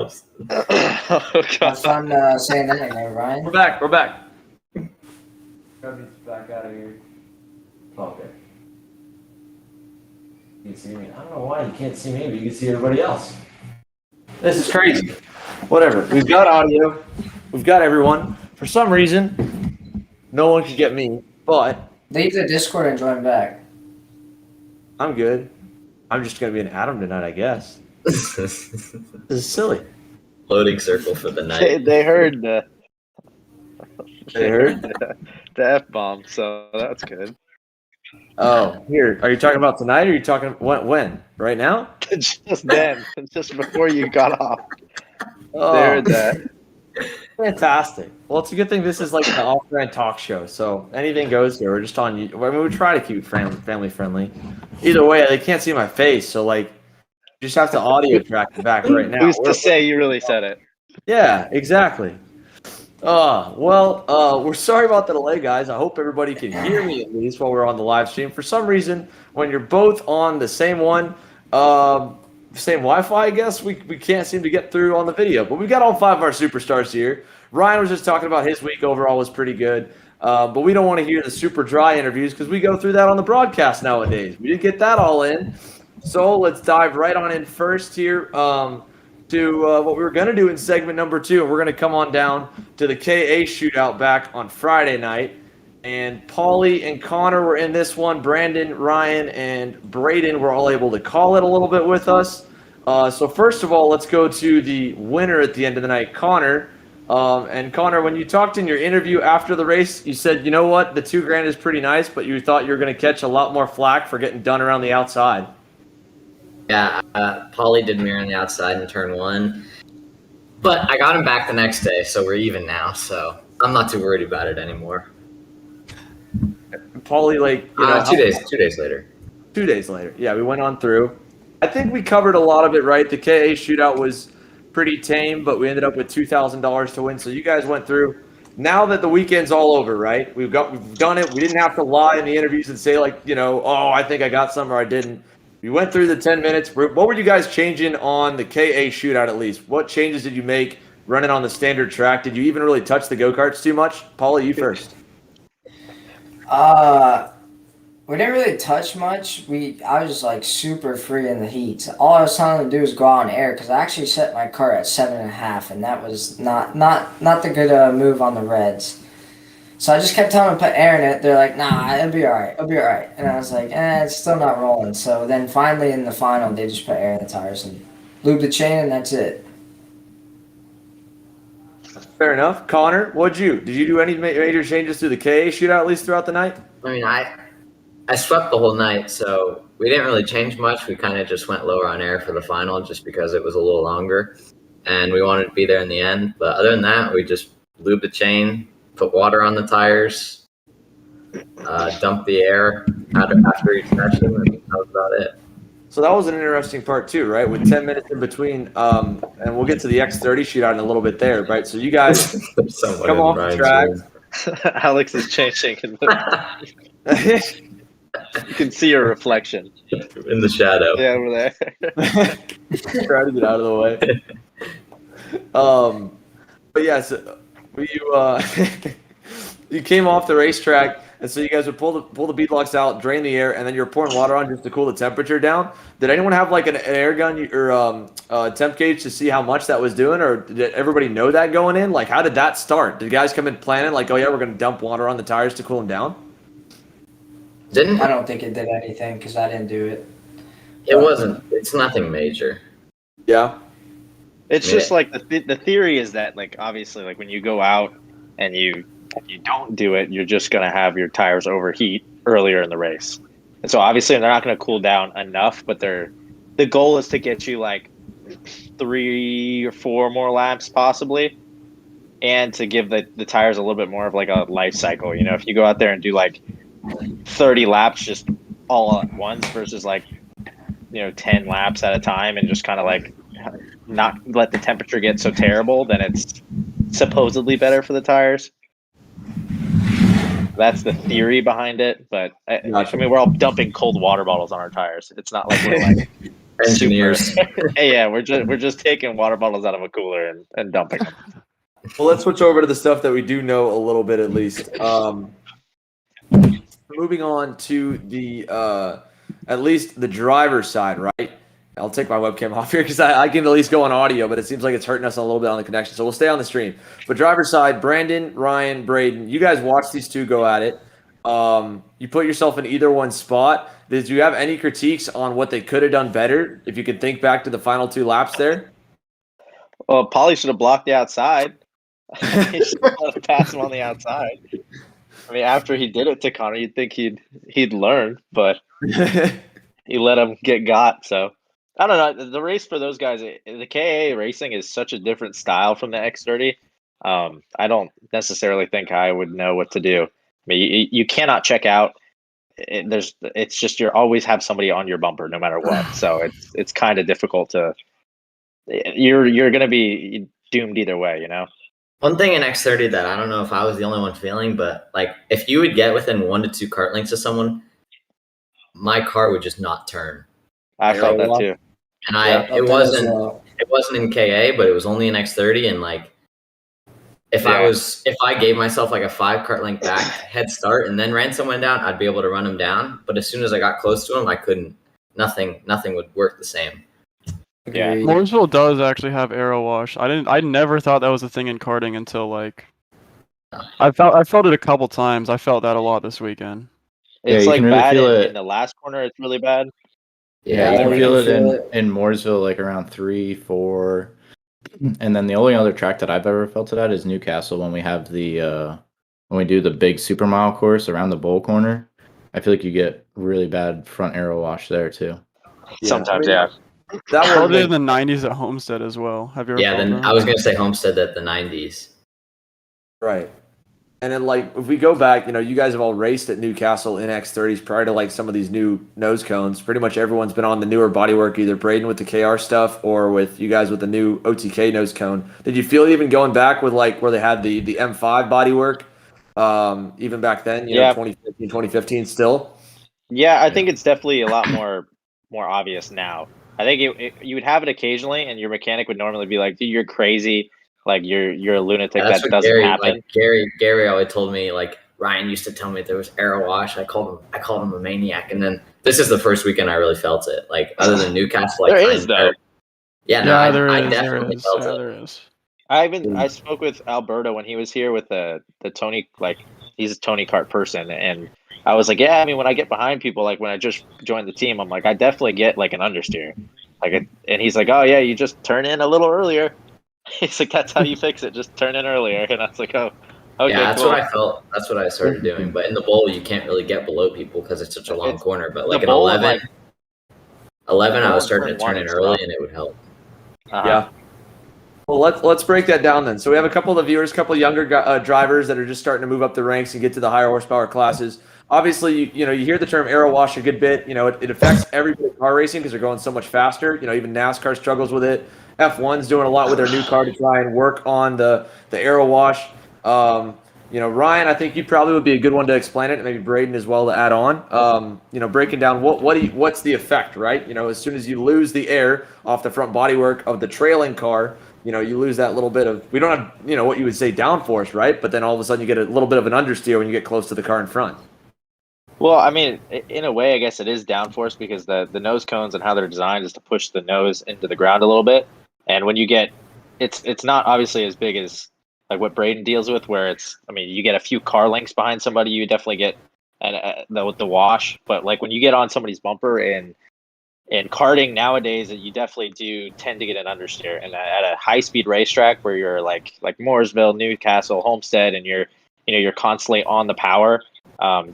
ourselves. Oh, Have fun saying that again, Ryan. We're back. Back out of here. Okay. You can see me. I don't know why you can't see me, but you can see everybody else. This is crazy. Whatever. We've got audio. We've got everyone. For some reason, no one could get me, but Leave the Discord and join back. I'm good. I'm just going to be an Adam tonight, I guess. This is silly. Loading circle for the night. They heard the The F-bomb, so that's good. Oh, here. Are you talking about tonight or are you talking when? Right now? Just then, just before you got off. Oh, They heard that. fantastic. Well, it's a good thing this is like an off-brand talk show, so anything goes here. We're just on. I mean, we try to keep it family friendly. Either way, they can't see my face, so like, you just have to audio track it back right now. Who's to say you really said it? Yeah, exactly. We're sorry about the delay, guys. I hope everybody can hear me at least while we're on the live stream. For some reason, when you're both on the same one, same Wi-Fi, I guess, we can't seem to get through on the video. But we've got all 5 of our superstars here. Ryan was just talking about his week overall was pretty good. But we don't want to hear the super dry interviews because we go through that on the broadcast nowadays. We did get that all in. So let's dive right on in first here to what we were going to do in segment number 2. And we're going to come on down to the KA Shootout back on Friday night. And Paulie and Connor were in this one. Brandon, Ryan, and Braden were all able to call it a little bit with us. So first of all, let's go to the winner at the end of the night, Connor. And Connor, when you talked in your interview after the race, you said, you know what, the $2,000 is pretty nice, but you thought you were going to catch a lot more flack for getting done around the outside. Yeah, Paulie did me on the outside in turn 1. But I got him back the next day, so we're even now. So I'm not too worried about it anymore. Paulie, like, 2 days later. 2 days later. Yeah, we went on through. I think we covered a lot of it, right? The KA Shootout was pretty tame, but we ended up with $2,000 to win. So you guys went through. Now that the weekend's all over, right? We've done it. We didn't have to lie in the interviews and say like, oh, I think I got some or I didn't. We went through the 10 minutes. What were you guys changing on the KA Shootout at least? What changes did you make running on the standard track? Did you even really touch the go-karts too much? Paulie, you first. We didn't really touch much. I was just like super free in the heats. All I was telling them to do was go on air because I actually set my car at 7.5, and that was not the good move on the reds. So I just kept telling them to put air in it. They're like, nah, it'll be all right. It'll be all right. And I was like, it's still not rolling. So then finally in the final, they just put air in the tires and lube the chain, and that's it. Fair enough. Connor, did you do any major changes to the KA Shootout at least throughout the night? I mean, I swept the whole night, so we didn't really change much. We kind of just went lower on air for the final just because it was a little longer, and we wanted to be there in the end. But other than that, we just lubed the chain, put water on the tires, dumped the air after each session, and that was about it. So that was an interesting part too, right? With 10 minutes in between, and we'll get to the X30 Shootout in a little bit there, right? So you guys come off the track. Alex is changing. You can see your reflection in the shadow. Yeah, over there. Try to get out of the way. But yeah, so you came off the racetrack, and so you guys would pull the beadlocks out, drain the air, and then you're pouring water on just to cool the temperature down. Did anyone have like an air gun or temp gauge to see how much that was doing, or did everybody know that going in? Like, how did that start? Did guys come in planning like, oh yeah, we're going to dump water on the tires to cool them down? I don't think it did anything because I didn't do it. It wasn't. It's nothing major. Yeah. It's just like the theory is that, like, obviously, like when you go out and you don't do it, you're just going to have your tires overheat earlier in the race. And so obviously they're not going to cool down enough, but the goal is to get you like 3 or 4 more laps possibly, and to give the tires a little bit more of like a life cycle. If you go out there and do like 30 laps just all at once versus like 10 laps at a time and just kind of like not let the temperature get so terrible, then it's supposedly better for the tires. That's the theory behind it, but I mean, we're all dumping cold water bottles on our tires. It's not like we're like Engineers. Yeah, we're just taking water bottles out of a cooler and dumping them. Well, let's switch over to the stuff that we do know a little bit at least. Moving on to the at least the driver's side, right? I'll take my webcam off here because I can at least go on audio, but it seems like it's hurting us a little bit on the connection. So we'll stay on the stream. But driver's side, Brandon, Ryan, Braden, you guys watch these two go at it. You put yourself in either one spot. Did you have any critiques on what they could have done better? If you could think back to the final 2 laps there. Well, Paulie should have blocked the outside. He should have let him pass him on the outside. I mean, after he did it to Connor, you'd think he'd learn, but he let him get got. So I don't know. The race for those guys, the KA racing is such a different style from the X30. I don't necessarily think I would know what to do. I mean, you cannot check out. It's just you always have somebody on your bumper no matter what. So it's kind of difficult to. You're going to be doomed either way, you know. One thing in X30 that I don't know if I was the only one feeling, but like if you would get within 1 to 2 kart lengths of someone, my car would just not turn. I felt that too. And it wasn't in KA, but it was only in X30, and like if I gave myself like a 5 kart length back head start and then ran someone down, I'd be able to run him down. But as soon as I got close to him, I couldn't. Nothing would work the same. Yeah, Mooresville does actually have aero wash. I never thought that was a thing in karting until like I felt it a couple times. I felt that a lot this weekend. It's you like can really bad feel in it. the last corner. It's really bad. Yeah, Yeah, you can we feel can it feel in Mooresville, like around 3, 4. And then the only other track that I've ever felt it at is Newcastle when we have when we do the big super mile course around the bowl corner. I feel like you get really bad front aero wash there too. Sometimes, I mean, yeah. That Started was in the 90s at Homestead as well. Have you ever Yeah, felt then that? I was gonna say Homestead at the 90s. right. And then, like, if we go back, you guys have all raced at Newcastle in X30s prior to, like, some of these new nose cones. Pretty much everyone's been on the newer bodywork, either Braden with the KR stuff or with you guys with the new OTK nose cone. Did you feel even going back with, like, where they had the M5 bodywork, even back then, 2014, 2015 still? Yeah, I think it's definitely a lot more obvious now. I think you would have it occasionally, and your mechanic would normally be like, "Dude, you're crazy. Like you're a lunatic. That's That what doesn't happen." Like Gary always told me, like Ryan used to tell me there was aero wash. I called him a maniac. And then this is the first weekend I really felt it. Like other than Newcastle, like there is though. Yeah, no, I there definitely is. felt Yeah, it. there is. I spoke with Alberto when he was here with the Tony, like he's a Tony Kart person, and I was like, yeah, I mean, when I get behind people, like when I just joined the team, I'm like, I definitely get like an understeer, and he's like, oh yeah, you just turn in a little earlier. He's like, that's how you fix it, just turn in earlier, and I was like, oh, okay, yeah, that's cool. what I felt. That's what I started doing. But in the bowl, you can't really get below people because it's such a long corner. But like the in bowl, 11, I was starting to turn turn in one early, stuff. and it would help. Yeah. Well, let's break that down then. So we have a couple of viewers, a couple of younger drivers that are just starting to move up the ranks and get to the higher horsepower classes. Obviously, you hear the term aero wash a good bit. It affects everybody in car racing because they're going so much faster. Even NASCAR struggles with it. F1's doing a lot with their new car to try and work on the aero wash. Ryan, I think you probably would be a good one to explain it, and maybe Braden as well to add on. Breaking down what's the effect, right? As soon as you lose the air off the front bodywork of the trailing car, you lose that little bit of, we don't have, what you would say downforce, right? But then all of a sudden you get a little bit of an understeer when you get close to the car in front. Well, I mean, in a way, I guess it is downforce because the nose cones and how they're designed is to push the nose into the ground a little bit. And when you get, it's not obviously as big as like what Braden deals with, where you get a few car lengths behind somebody, you definitely get the wash. But like when you get on somebody's bumper in karting nowadays, you definitely do tend to get an understeer. And at a high speed racetrack where you're like Mooresville, Newcastle, Homestead, and you're constantly on the power,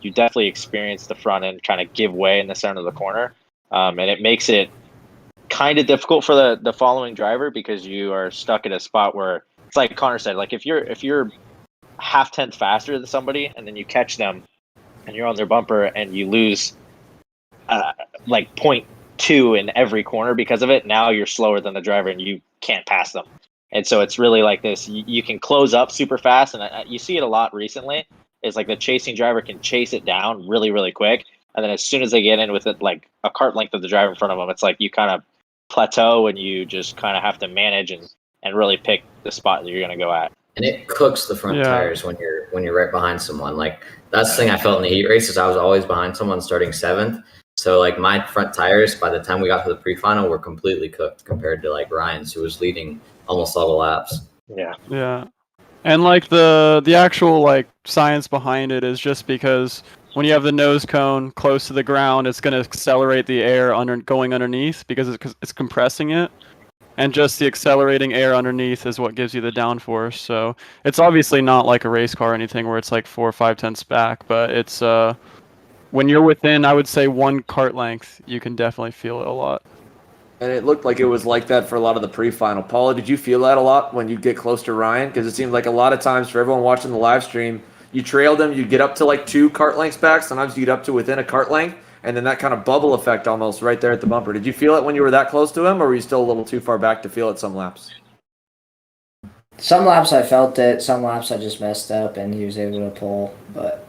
you definitely experience the front end kind of give way in the center of the corner, and it makes it kind of difficult for the following driver because you are stuck at a spot where it's like Connor said, like if you're half tenth faster than somebody and then you catch them and you're on their bumper and you lose like 0.2 in every corner because of it, now you're slower than the driver and you can't pass them. And so it's really like this, you can close up super fast, and you see it a lot recently. It's like the chasing driver can chase it down really, really quick. And then as soon as they get in with it, like a cart length of the driver in front of them, it's like you kind of plateau, and you just kind of have to manage and really pick the spot that you're going to go at. And it cooks the front tires when you're right behind someone. Like that's the thing I felt in the heat races. I was always behind someone starting 7th. So like my front tires, by the time we got to the pre-final, were completely cooked compared to like Ryan's, who was leading almost all the laps. Yeah. And like the actual like science behind it is just because when you have the nose cone close to the ground, it's going to accelerate the air going underneath because it's compressing it. And just the accelerating air underneath is what gives you the downforce. So it's obviously not like a race car or anything where it's like 4 or 5 tenths back, but it's when you're within, I would say, 1 kart length, you can definitely feel it a lot. And it looked like it was like that for a lot of the pre-final. Paula, did you feel that a lot when you get close to Ryan? Because it seemed like a lot of times for everyone watching the live stream, you trailed him, you get up to like 2 kart lengths back. Sometimes you get up to within a kart length. And then that kind of bubble effect almost right there at the bumper. Did you feel it when you were that close to him, or were you still a little too far back to feel it some laps? Some laps I felt it. Some laps I just messed up, and he was able to pull. But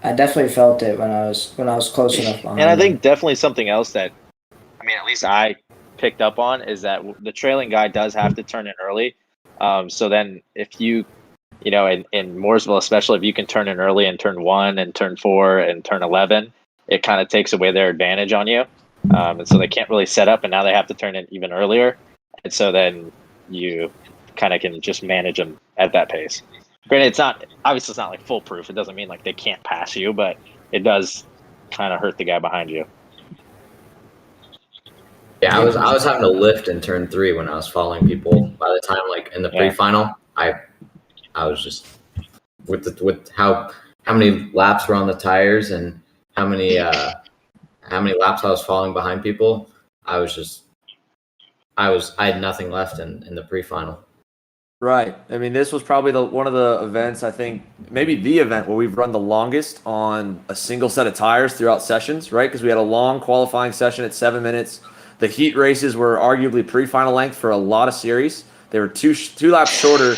I definitely felt it when I was close enough behind. And I think definitely something else that, I mean, at least I picked up on is that the trailing guy does have to turn in early. So then if you know, in Mooresville especially, if you can turn in early and turn 1 and turn 4 and turn 11, it kind of takes away their advantage on you. And so they can't really set up, and now they have to turn in even earlier. And so then you kind of can just manage them at that pace. Granted, it's not like foolproof. It doesn't mean like they can't pass you, but it does kind of hurt the guy behind you. Yeah, I was having to lift in turn 3 when I was following people. By the time like in the pre-final, I was just with how many laps were on the tires and how many laps I was falling behind people. I had nothing left in the pre-final. Right. I mean, this was probably one of the events, I think, maybe the event where we've run the longest on a single set of tires throughout sessions, right? Because we had a long qualifying session at 7 minutes. The heat races were arguably pre-final length for a lot of series. They were two laps shorter.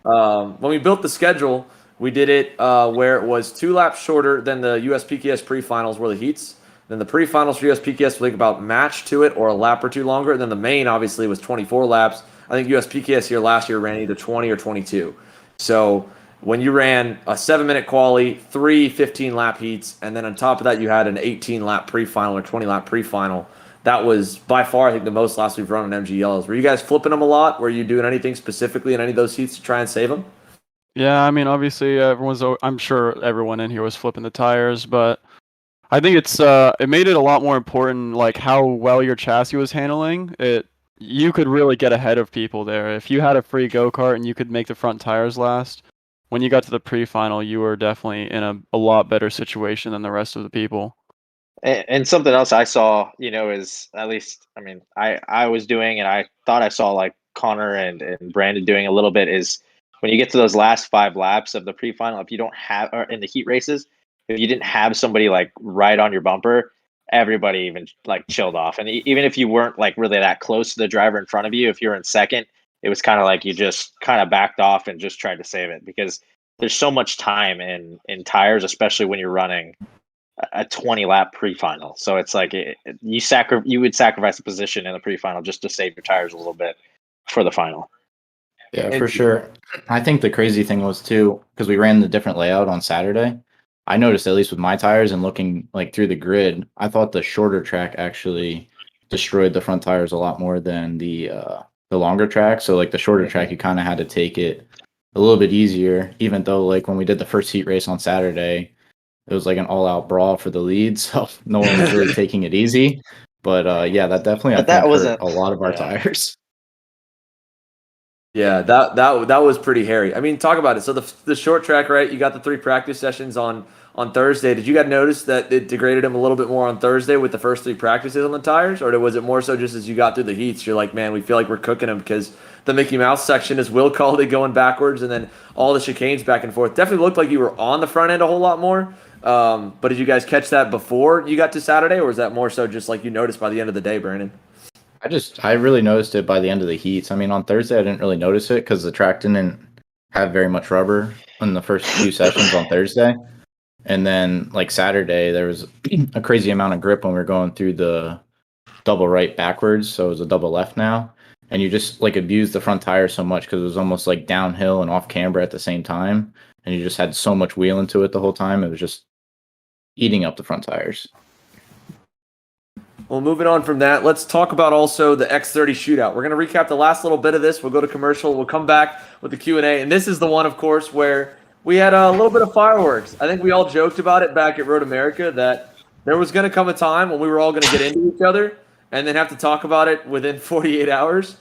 When we built the schedule, we did it where it was 2 laps shorter than the USPKS pre-finals were the heats. Then the pre-finals for USPKS were like about match to it or a lap or 2 longer. And then the main obviously was 24 laps. I think USPKS here last year ran either 20 or 22. So when you ran a 7-minute quali, 3 15-lap heats, and then on top of that you had an 18-lap pre-final or 20-lap pre-final, that was by far, I think, the most laps we've run on MGLs. Were you guys flipping them a lot? Were you doing anything specifically in any of those heats to try and save them? Yeah, I mean, obviously, I'm sure everyone in here was flipping the tires, but I think it made it a lot more important, like how well your chassis was handling. You could really get ahead of people there. If you had a free go-kart and you could make the front tires last, when you got to the pre-final, you were definitely in a lot better situation than the rest of the people. And something else I saw, is at least, I mean, I was doing, and I thought I saw like Connor and Brandon doing a little bit, is when you get to those last 5 laps of the pre-final, if you don't have, or in the heat races, if you didn't have somebody like right on your bumper, everybody even like chilled off. And even if you weren't like really that close to the driver in front of you, if you're in second, it was kind of like you just kind of backed off and just tried to save it, because there's so much time in tires, especially when you're running a 20-lap pre-final. So it's like you would sacrifice a position in the pre-final just to save your tires a little bit for the final. Yeah, for sure. I think the crazy thing was too, because we ran the different layout on Saturday, I noticed, at least with my tires and looking like through the grid, I thought the shorter track actually destroyed the front tires a lot more than the longer track. So like the shorter track, you kind of had to take it a little bit easier, even though like when we did the first heat race on Saturday, it was like an all-out brawl for the lead, so no one was really taking it easy. But yeah, that definitely I think hurt a lot of our tires. Yeah, that was pretty hairy. I mean, talk about it. So the short track, right? You got the 3 practice sessions on Thursday. Did you guys notice that it degraded him a little bit more on Thursday with the first 3 practices on the tires, or was it more so just as you got through the heats, you're like, man, we feel like we're cooking him because the Mickey Mouse section, as Will called it, going backwards, and then all the chicanes back and forth. Definitely looked like you were on the front end a whole lot more. But did you guys catch that before you got to Saturday, or was that more so just like you noticed by the end of the day, Brandon? I really noticed it by the end of the heats. I mean, on Thursday, I didn't really notice it because the track didn't have very much rubber in the first few sessions on Thursday. And then, like Saturday, there was a crazy amount of grip when we were going through the double right backwards, so it was a double left now. And you just like abused the front tire so much because it was almost like downhill and off camber at the same time. And you just had so much wheel into it the whole time. It was just eating up the front tires. Well, moving on from that, let's talk about also the X30 Shootout. We're going to recap the last little bit of this. We'll go to commercial. We'll come back with the Q&A. And this is the one, of course, where we had a little bit of fireworks. I think we all joked about it back at Road America that there was going to come a time when we were all going to get into each other and then have to talk about it within 48 hours.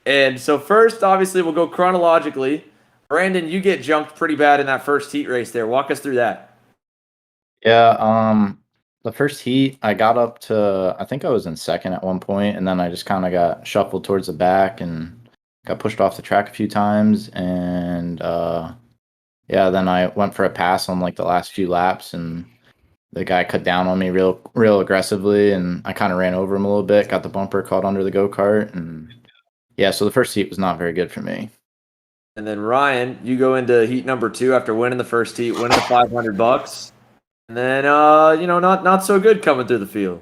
And so first, obviously, we'll go chronologically. Brandon, you get jumped pretty bad in that first heat race there. Walk us through that. Yeah, the first heat, I got up to, I think I was in second at one point, and then I just kind of got shuffled towards the back and got pushed off the track a few times. And yeah, then I went for a pass on like the last few laps, and the guy cut down on me real aggressively, and I kind of ran over him a little bit, got the bumper caught under the go-kart, and yeah, so the first heat was not very good for me. And then Ryan, you go into heat number 2 after winning the first heat, winning the $500. And then, not so good coming through the field.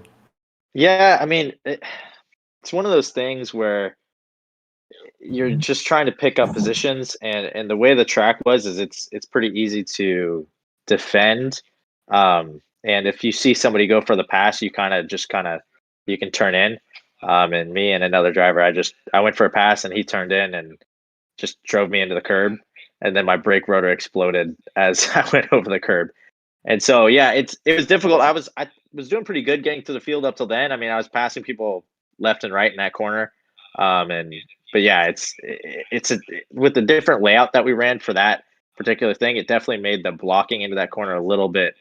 Yeah, I mean, it's one of those things where you're just trying to pick up positions, and the way the track was is it's pretty easy to defend. And if you see somebody go for the pass, you kind of you can turn in. And me and another driver, I went for a pass and he turned in and just drove me into the curb, and then my brake rotor exploded as I went over the curb. And so, yeah, it was difficult. I was doing pretty good getting to the field up till then. I mean, I was passing people left and right in that corner. But yeah, with the different layout that we ran for that particular thing, it definitely made the blocking into that corner a little bit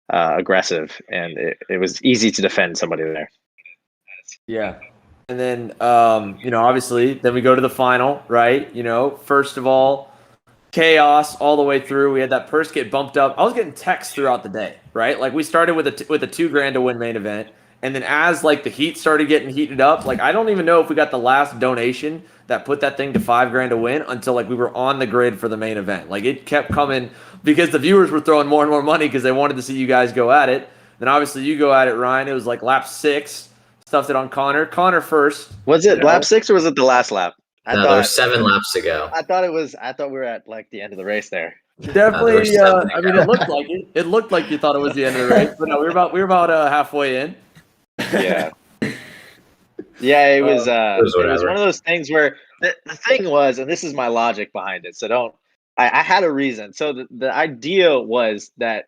aggressive, and it was easy to defend somebody there. Yeah. And then, obviously, then we go to the final, right? First of all, chaos all the way through. We had that purse get bumped up. I was getting texts throughout the day, right? Like we started with a $2,000 to win main event, and then as like the heat started getting heated up, like I don't even know if we got the last donation that put that thing to $5,000 to win until like we were on the grid for the main event. Like it kept coming because the viewers were throwing more and more money because they wanted to see you guys go at it. Then obviously you go at it, Ryan. It was like lap 6, stuffed it on Connor. Connor first. Was it lap 6 or was it the last lap? No, there were 7 laps to go. I thought we were at like the end of the race there. Definitely. I mean, it looked like it. It looked like you thought it was the end of the race, but no, we were about halfway in. Yeah. Yeah, it was one of those things where the thing was, and this is my logic behind it. So I had a reason. So the idea was that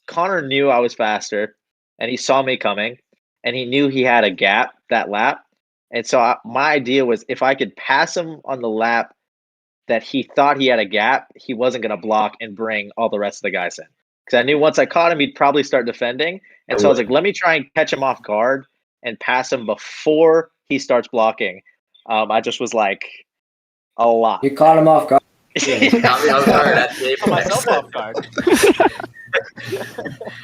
Connor knew I was faster, and he saw me coming, and he knew he had a gap that lap. And so my idea was if I could pass him on the lap that he thought he had a gap, he wasn't going to block and bring all the rest of the guys in. Because I knew once I caught him, he'd probably start defending. And so I was like, let me try and catch him off guard and pass him before he starts blocking. I just was like, a lot. You caught him off guard. Caught me off guard at the apex. Myself off guard.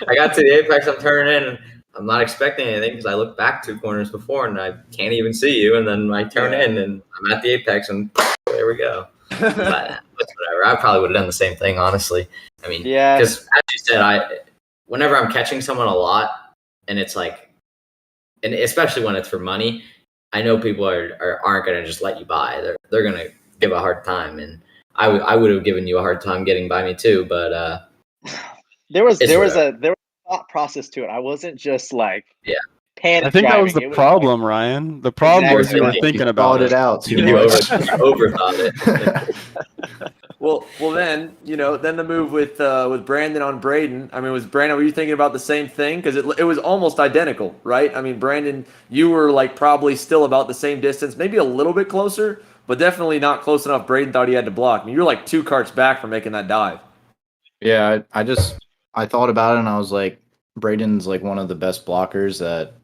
I got to the apex, I'm turning in, and I'm not expecting anything because I looked back 2 corners before and I can't even see you. And then I turn in and I'm at the apex and there we go. But whatever. I probably would have done the same thing, honestly. I mean, yeah, because as you said, whenever I'm catching someone a lot and it's like, and especially when it's for money, I know people aren't going to just let you by. They're going to give a hard time. And I would have given you a hard time getting by me too. But there was a thought process to it. I wasn't just like panic. I think that was the driving. problem, Ryan. The problem was you were thinking about it out too you much. overthought it. Well, then then the move with Brandon on Braden. I mean, were you thinking about the same thing? Because it was almost identical, right? I mean, Brandon, you were like probably still about the same distance, maybe a little bit closer, but definitely not close enough. Braden thought he had to block. I mean, you were like 2 carts back from making that dive. Yeah, I thought about it and I was like, Braden's like one of the best blockers that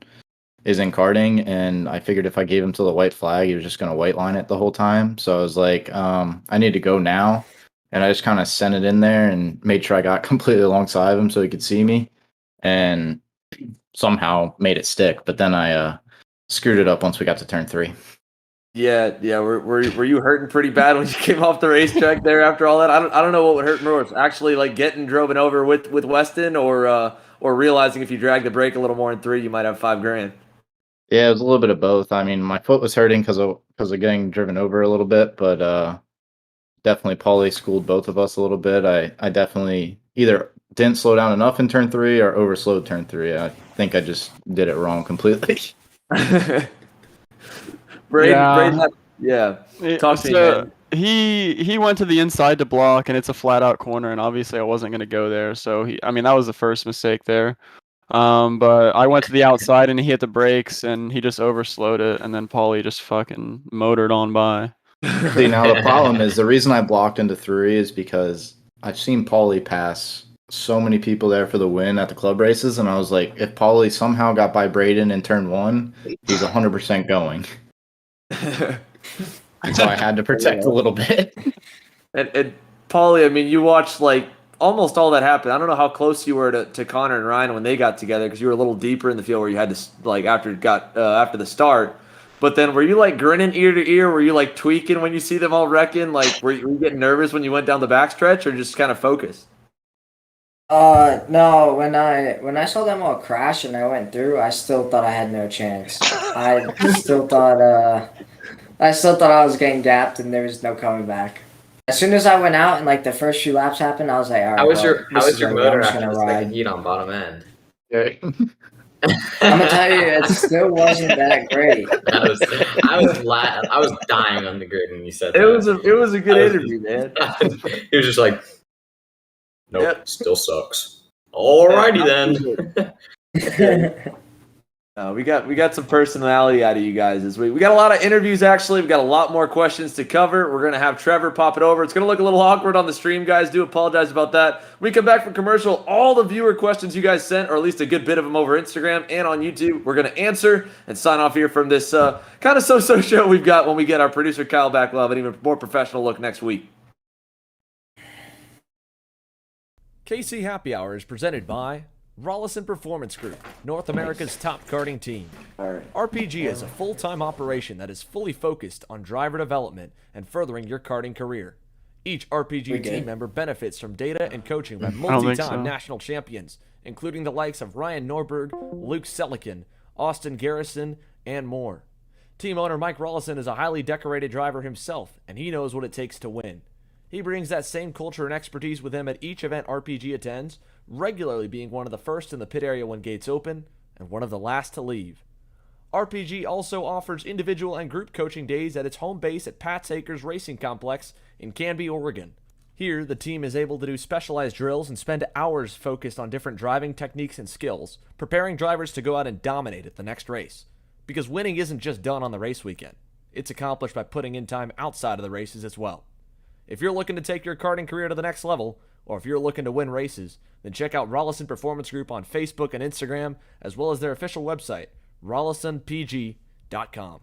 is in karting, and I figured if I gave him to the white flag, he was just going to white line it the whole time. So I was like, I need to go now. And I just kind of sent it in there and made sure I got completely alongside of him so he could see me, and somehow made it stick. But then I screwed it up once we got to turn 3. Yeah. Were you hurting pretty bad when you came off the racetrack there after all that? I don't know what would hurt more, actually like getting driven over with Weston, or realizing if you drag the brake a little more in 3, you might have $5,000. Yeah, it was a little bit of both. I mean, my foot was hurting because of getting driven over a little bit, but definitely Paulie schooled both of us a little bit. I definitely either didn't slow down enough in turn 3 or overslowed turn 3. I think I just did it wrong completely. Braden, yeah. Talk to me, man. He went to the inside to block, and it's a flat out corner, and obviously I wasn't going to go there. So that was the first mistake there. But I went to the outside and he hit the brakes and he just overslowed it, and then Paulie just fucking motored on by. See, now the problem is the reason I blocked into 3 is because I've seen Paulie pass so many people there for the win at the club races, and I was like, if Paulie somehow got by Braden in turn 1, he's 100% going. So I had to protect a little bit. And Paulie, I mean, you watched like almost all that happen. I don't know how close you were to Connor and Ryan when they got together, because you were a little deeper in the field where you had to like after the start. But then were you like grinning ear to ear? Were you like tweaking when you see them all wrecking? Like were you getting nervous when you went down the backstretch, or just kind of focused? No, when I saw them all crash and I went through, I still thought I had no chance. I still thought I was getting gapped and there was no coming back. As soon as I went out and like the first few laps happened, I was like, all right. How was your motor after gonna the ride. second heat on bottom end? I'm gonna tell you, it still wasn't that great. I was dying on the grid when you said that. It was a good interview, man. He was just like, nope, yep. Still sucks. Alrighty then. We got some personality out of you guys this week. We got a lot of interviews, actually. We got a lot more questions to cover. We're going to have Trevor pop it over. It's going to look a little awkward on the stream, guys. Do apologize about that. When we come back from commercial, all the viewer questions you guys sent, or at least a good bit of them over Instagram and on YouTube, we're going to answer and sign off here from this kind of so-so show we've got when we get our producer Kyle back. We'll have an even more professional look next week. KC Happy Hour is presented by Rollison Performance Group, North America's top karting team. RPG is a full-time operation that is fully focused on driver development and furthering your karting career. Each RPG team member benefits from data and coaching by multi-time national champions, including the likes of Ryan Norberg, Luke Selikin, Austin Garrison, and more. Team owner Mike Rollison is a highly decorated driver himself, and he knows what it takes to win. He brings that same culture and expertise with him at each event RPG attends, regularly being one of the first in the pit area when gates open, and one of the last to leave. RPG also offers individual and group coaching days at its home base at Pat's Acres Racing Complex in Canby, Oregon. Here, the team is able to do specialized drills and spend hours focused on different driving techniques and skills, preparing drivers to go out and dominate at the next race. Because winning isn't just done on the race weekend. It's accomplished by putting in time outside of the races as well. If you're looking to take your karting career to the next level, or if you're looking to win races, then check out Rollison Performance Group on Facebook and Instagram, as well as their official website, rollisonpg.com.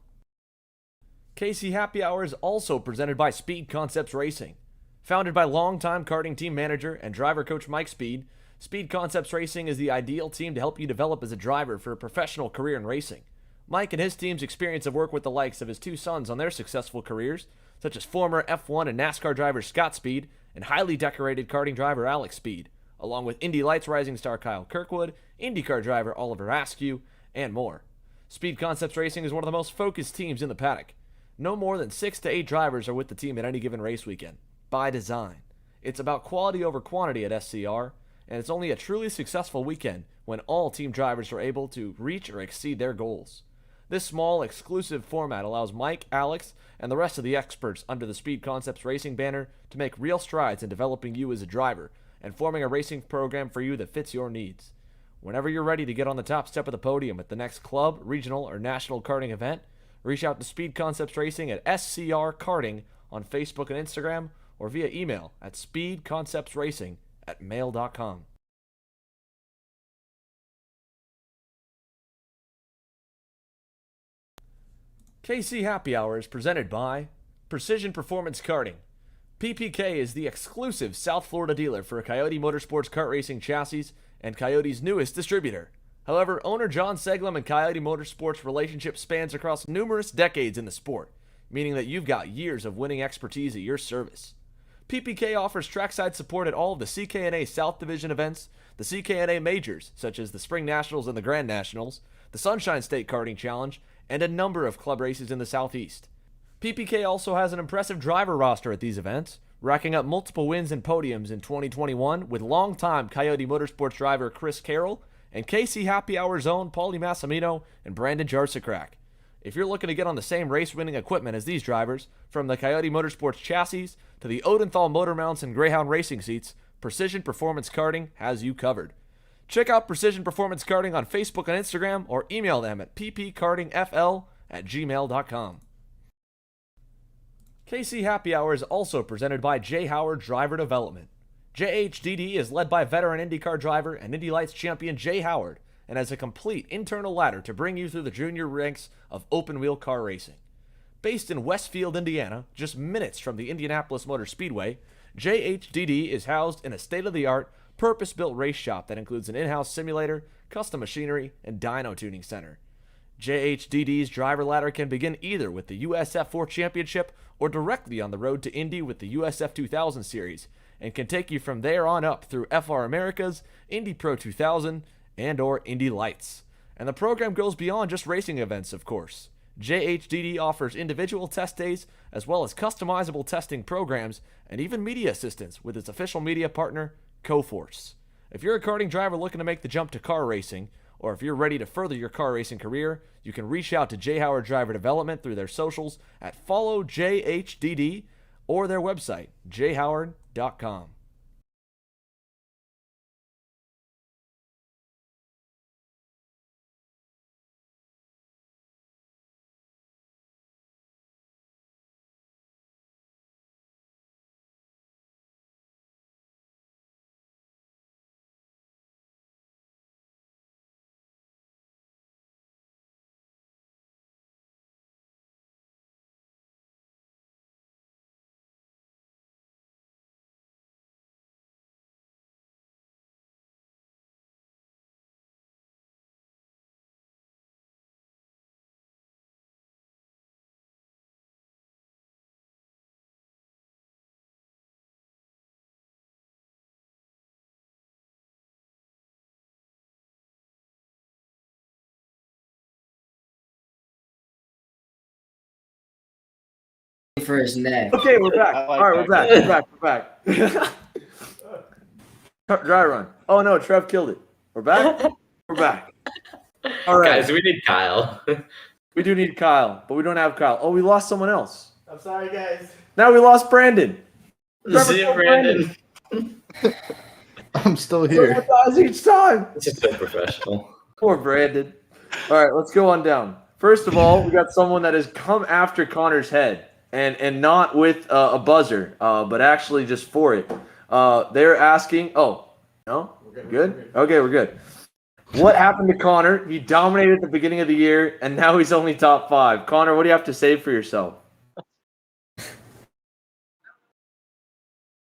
KC Happy Hour is also presented by Speed Concepts Racing. Founded by longtime karting team manager and driver coach Mike Speed, Speed Concepts Racing is the ideal team to help you develop as a driver for a professional career in racing. Mike and his team's experience of work with the likes of his two sons on their successful careers, such as former F1 and NASCAR driver Scott Speed and highly decorated karting driver Alex Speed, along with Indy Lights rising star Kyle Kirkwood, IndyCar driver Oliver Askew, and more. Speed Concepts Racing is one of the most focused teams in the paddock. No more than 6 to 8 drivers are with the team at any given race weekend, by design. It's about quality over quantity at SCR, and it's only a truly successful weekend when all team drivers are able to reach or exceed their goals. This small, exclusive format allows Mike, Alex, and the rest of the experts under the Speed Concepts Racing banner to make real strides in developing you as a driver and forming a racing program for you that fits your needs. Whenever you're ready to get on the top step of the podium at the next club, regional, or national karting event, reach out to Speed Concepts Racing at SCR Karting on Facebook and Instagram, or via email at speedconceptsracing@mail.com. KC Happy Hour is presented by Precision Performance Karting. PPK is the exclusive South Florida dealer for Coyote Motorsports kart racing chassis and Coyote's newest distributor. However, owner John Seglem and Coyote Motorsports' relationship spans across numerous decades in the sport, meaning that you've got years of winning expertise at your service. PPK offers trackside support at all of the CKNA South Division events, the CKNA Majors, such as the Spring Nationals and the Grand Nationals, the Sunshine State Karting Challenge, and a number of club races in the Southeast. PPK also has an impressive driver roster at these events, racking up multiple wins and podiums in 2021 with longtime Coyote Motorsports driver Chris Carroll and KC Happy Hour's own Paulie Massimino and Brandon Jarsacrack. If you're looking to get on the same race-winning equipment as these drivers, from the Coyote Motorsports chassis to the Odenthal motor mounts and Greyhound racing seats, Precision Performance Karting has you covered. Check out Precision Performance Karting on Facebook and Instagram, or email them at ppkartingfl@gmail.com. KC Happy Hour is also presented by J. Howard Driver Development. JHDD is led by veteran IndyCar driver and Indy Lights champion Jay Howard, and has a complete internal ladder to bring you through the junior ranks of open-wheel car racing. Based in Westfield, Indiana, just minutes from the Indianapolis Motor Speedway, JHDD is housed in a state-of-the-art, purpose-built race shop that includes an in-house simulator, custom machinery, and dyno tuning center. JHDD's driver ladder can begin either with the USF4 Championship or directly on the road to Indy with the USF 2000 Series, and can take you from there on up through FR Americas, Indy Pro 2000, and or Indy Lights. And the program goes beyond just racing events, of course. JHDD offers individual test days, as well as customizable testing programs, and even media assistance with its official media partner, Coforce. If you're a karting driver looking to make the jump to car racing, or if you're ready to further your car racing career, you can reach out to J. Howard Driver Development through their socials at followjhdd or their website, jhoward.com. For his neck. Okay, we're back. I like All right, that. we're back. Dry run. Oh no, Trev killed it. We're back. We're back. All right, Guys, we need Kyle. we do need Kyle, but we don't have Kyle. Oh, we lost someone else. I'm sorry, guys. Now we lost Brandon. Trevor See you, killed Brandon. I'm still Brandon. here. Dies each time. This is so professional. Poor Brandon. All right, let's go on down. First of all, we got someone that has come after Connor's head, and not with a buzzer, but actually just for it. They're asking. Oh, no, good. Okay, we're good. What happened to Connor? He dominated at the beginning of the year, and now he's only top 5. Connor, what do you have to say for yourself?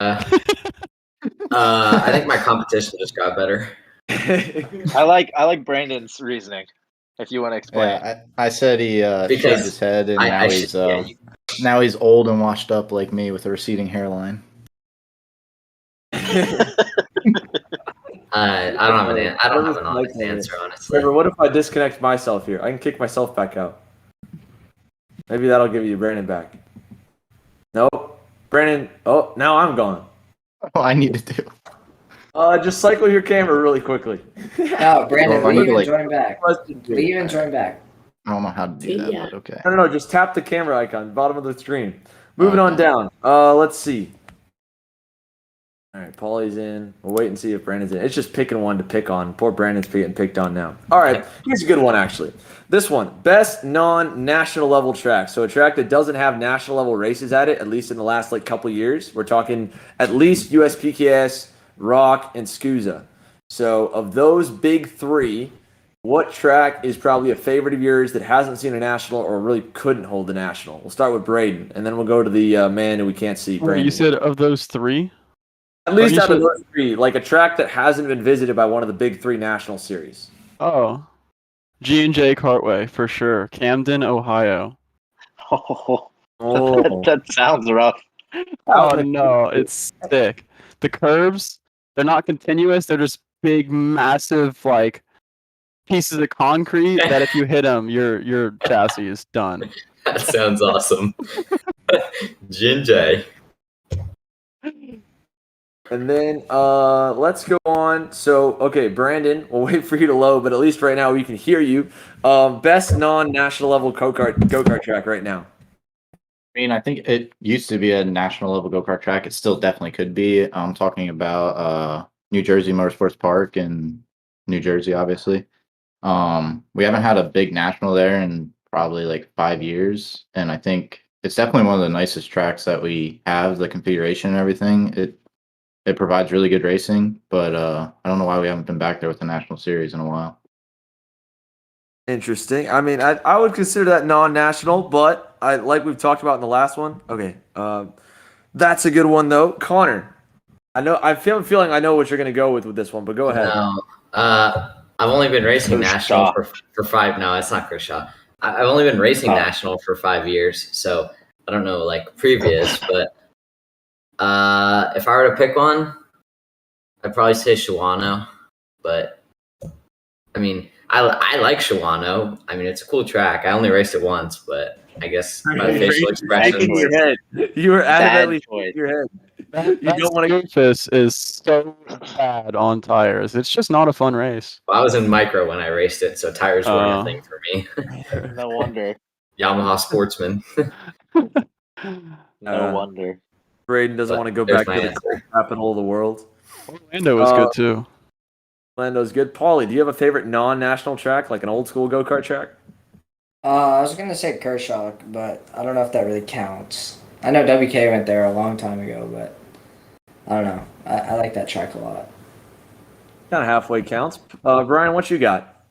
I think my competition just got better. I like Brandon's reasoning. If you want to explain. Yeah, I said he Because shaved his head, and now he's old and washed up like me with a receding hairline. I don't have an honest answer, honestly. Trevor, what if I disconnect myself here? I can kick myself back out. Maybe that'll give you Brandon back. Nope. Brandon. Oh, now I'm gone. Oh, I need to do. Just cycle your camera really quickly. No, Brandon, Well, I need leave to, and like- join back. Leave and join back. I don't know how to do that, but okay. No, just tap the camera icon, bottom of the screen. Moving on down. Let's see. All right, Paulie's in. We'll wait and see if Brandon's in. It's just picking one to pick on. Poor Brandon's getting picked on now. All right, here's a good one, actually. This one, best non-national level track. So a track that doesn't have national level races at it, at least in the last couple years. We're talking at least USPKS, Rock, and SCUSA. So of those big 3, what track is probably a favorite of yours that hasn't seen a national or really couldn't hold a national? We'll start with Braden, and then we'll go to the man who we can't see. Brandon. You said of those 3? At least you out of said- those 3, like a track that hasn't been visited by one of the big 3 national series. Oh. G&J Cartway, for sure. Camden, Ohio. Oh, Oh, that sounds rough. Oh, no, it's sick. The curves, they're not continuous. They're just big, massive, pieces of concrete that if you hit them, your chassis is done. That sounds awesome. Jinjay. And then let's go on. So, okay, Brandon, we'll wait for you to load, but at least right now we can hear you. Best non-national level go-kart track right now. I mean, I think it used to be a national level go-kart track. It still definitely could be. I'm talking about New Jersey Motorsports Park in New Jersey, obviously. We haven't had a big national there in probably like 5 years, and I think it's definitely one of the nicest tracks that we have. The configuration and everything, it provides really good racing, but I don't know why we haven't been back there with the national series in a while. Interesting. I mean, I would consider that non-national, but like we've talked about in the last one. Okay, that's a good one though. Connor, I feel feeling I know what you're gonna go with this one, but go ahead. No, I've only been racing Chris national Shaw. for 5. No, it's not Chris Shaw. I've only been racing national for 5 years, so I don't know like previous. But if I were to pick one, I'd probably say Shawano. But I mean, I like Shawano. I mean, it's a cool track. I only raced it once, but I guess my facial expression. Shaking your head. You were adamantly choice. shaking your head. You don't want to. Surface is so bad on tires. It's just not a fun race. Well, I was in micro when I raced it, so tires weren't a thing for me. No wonder. Yamaha Sportsman. No wonder. Braden doesn't But want to go there's back my to the answer. capital of the world. Orlando was good too. Orlando's good. Paulie, do you have a favorite non-national track, like an old school go-kart track? I was gonna say Kershaw, but I don't know if that really counts. I know WK went there a long time ago, but I don't know. I like that track a lot. Kind of halfway counts. Brian, what you got?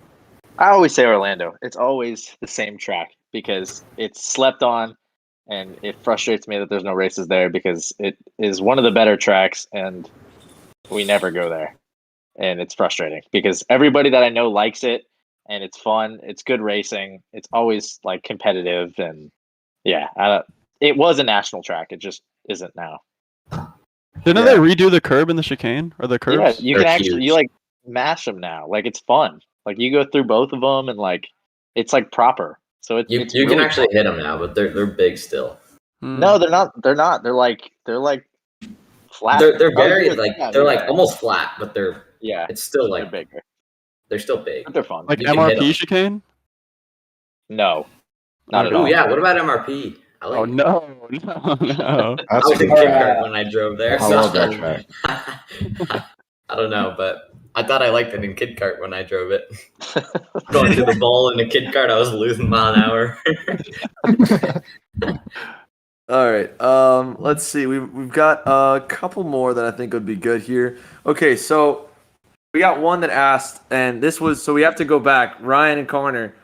I always say Orlando. It's always the same track because it's slept on, and it frustrates me that there's no races there because it is one of the better tracks, and we never go there. And it's frustrating because everybody that I know likes it, and it's fun. It's good racing. It's always like competitive, and yeah, it was a national track. It just isn't now. Didn't they redo the curb and the chicane or the curbs? Yeah, you They're can actually huge. you like mash them now. Like it's fun. Like you go through both of them, and like it's like proper. So it's You it's can really actually fun. hit them now, but they're big still. No, they're not. They're not. They're like flat. They're Oh, very yeah, like yeah, they're yeah. like almost flat, but Yeah, it's still they're like bigger. they're still big. But they're fun. Like You can hit 'em. MRP chicane? No, not at Oh all. yeah, what about MRP? I like Oh it. no, no. I That's was in a good kid track. kart when I drove there. I so- love that track. I don't know, but I thought I liked it in kid kart when I drove it. Going through the ball in a kid kart, I was losing mile an hour. All right. Let's see. We've got a couple more that I think would be good here. Okay, so we got one that asked, and this was so we have to go back. Ryan and Connor.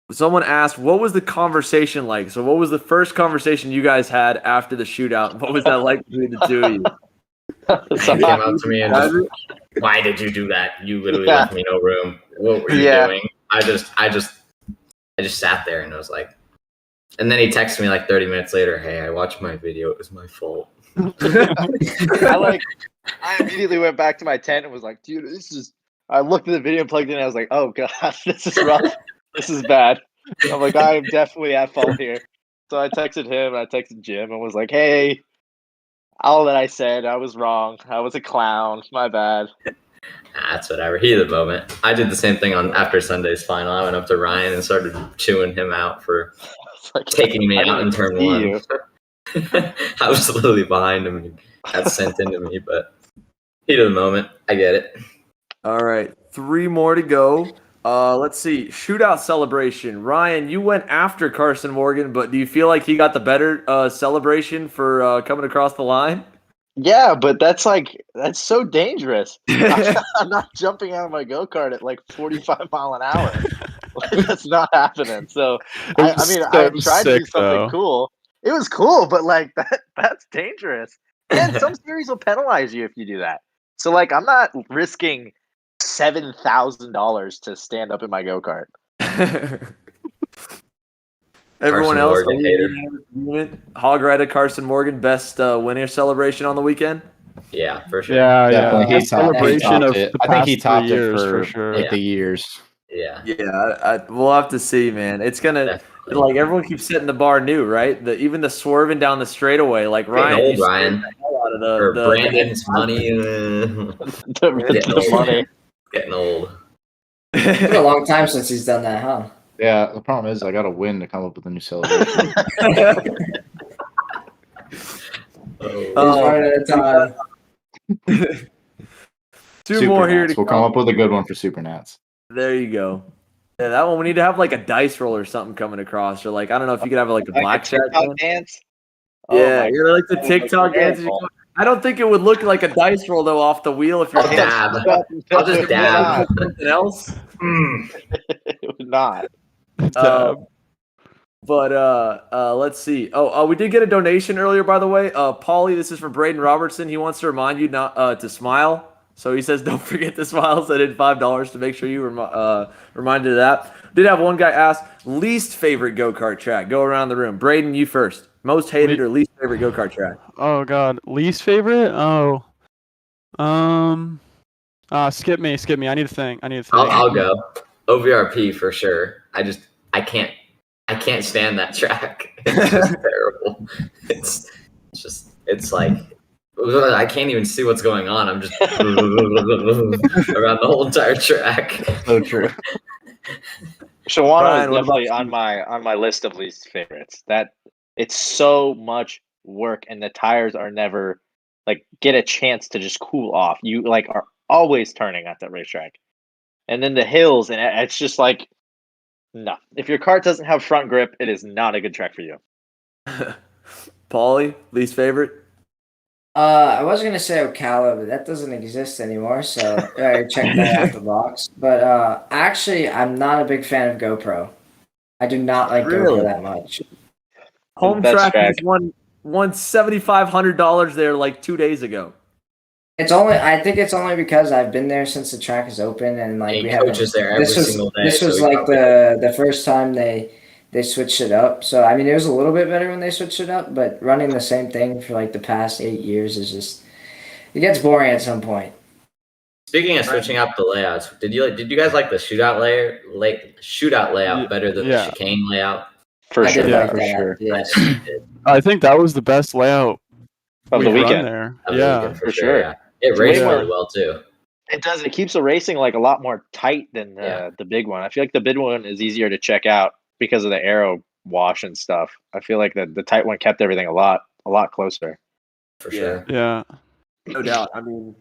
Someone asked, what was the conversation like? So, what was the first conversation you guys had after the shootout? What was that like between the two of you? He came up to me and just, why did you do that? You literally left me no room. What were you doing? I just sat there and I was like, and then he texted me like 30 minutes later, hey, I watched my video. It was my fault. I immediately went back to my tent and was like, dude, I looked at the video and plugged in and I was like, oh god, this is rough. This is bad. I'm like, I am definitely at fault here. So I texted him, I texted Jim and was like, hey, all that I said, I was wrong. I was a clown. My bad. That's whatever. Heat of the moment. I did the same thing after Sunday's final. I went up to Ryan and started chewing him out for Like, taking me I out in didn't turn see one. you. I was literally behind him and he got sent into me, but heat of the moment. I get it. All right, 3 more to go. Let's see. Shootout Celebration. Ryan, you went after Carson Morgan, but do you feel like he got the better celebration for coming across the line? Yeah, but that's so dangerous. I'm not jumping out of my go-kart at like 45 mile an hour. Like, that's not happening. So I tried to do something cool. It was cool, but like that's dangerous. And some series will penalize you if you do that. So like I'm not risking $7,000 to stand up in my go-kart. Everyone Carson else, Morgan hater. Hog Rider Carson Morgan, best winner celebration on the weekend? Yeah, for sure. Yeah, Definitely, yeah. he Celebration topped of it. the I think past he topped 3 it years for sure. like Yeah. the years. Yeah, Yeah, we'll have to see, man. It's gonna definitely. like everyone keeps setting the bar new, right? Even the swerving down the straightaway, like Getting Ryan, old, you scared Ryan. the hell out of Or the Brandon's money. The money. Getting old. It's been a long time since he's done that, huh? Yeah, the problem is I got to win to come up with a new celebration. He's Oh, running out of time. Two Super more here Nats. to We'll come up with a good one for Super Nats. There you go. Yeah, that one we need to have like a dice roll or something coming across, or like I don't know if you could have like a blackjack TikTok one. dance. Yeah, my you're like the God, that would look TikTok dances. terrible. I don't think it would look like a dice roll though off the wheel if you're I'll dab. I'll just It dab. something else. would not. Let's see. We did get a donation earlier, by the way. Paulie, this is from Braden Robertson. He wants to remind you not to smile. So he says, don't forget to smile. So I did $5 to make sure you reminded of that. Did have one guy ask, least favorite go-kart track. Go around the room. Braden, you first. Most hated or least favorite go-kart track? Oh God, least favorite? Oh, skip me. I need to think. I'll go. OVRP for sure. I can't stand that track. It's just terrible. It's like I can't even see what's going on. I'm just around the whole entire track. So true. Shawano Brian, is what about definitely on my list of least favorites. That it's so much work, and the tires are never like get a chance to just cool off. You like are always turning at that racetrack, and then the hills, and it's just like no. If your cart doesn't have front grip, it is not a good track for you. Paulie, least favorite? I was gonna say Ocala, but that doesn't exist anymore, so I checked that off the box. But actually, I'm not a big fan of GoPro. I do not like Really? GoPro that much. Home best track track. won $7,500 there like 2 days ago. I think it's only because I've been there since the track is open, and like And we he have. coaches there every single day. This so was he like probably- the first time they switched it up. So I mean, it was a little bit better when they switched it up, but running the same thing for like the past 8 years is just it gets boring at some point. Speaking of switching up the layouts, did you guys like the shootout layout better than Yeah. the chicane layout? For I sure. did Yeah, like for that. sure. Yes. I think that was the best layout Of the we've run weekend. there. Of the Yeah. weekend, for sure. Yeah. It It's raced way really more- well too. It does. It keeps the racing like a lot more tight than the big one. I feel like the big one is easier to check out because of the aero wash and stuff. I feel like the tight one kept everything a lot closer. For Yeah. sure. Yeah. No doubt. I mean,